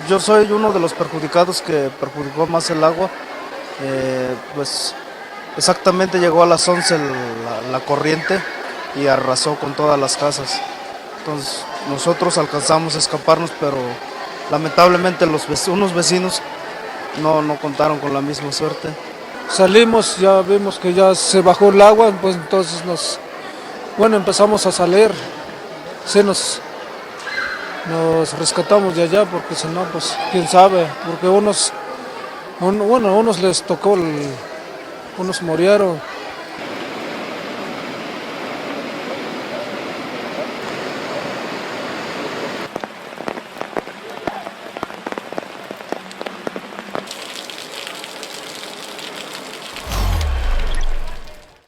Yo soy uno de los perjudicados que perjudicó más el agua. Pues exactamente llegó a las 11 la corriente y arrasó con todas las casas. Entonces nosotros alcanzamos a escaparnos, pero lamentablemente unos vecinos no contaron con la misma suerte. Salimos, ya vimos que ya se bajó el agua, pues entonces empezamos a salir, sí nos rescatamos de allá porque si no, pues quién sabe, porque unos les tocó, unos murieron,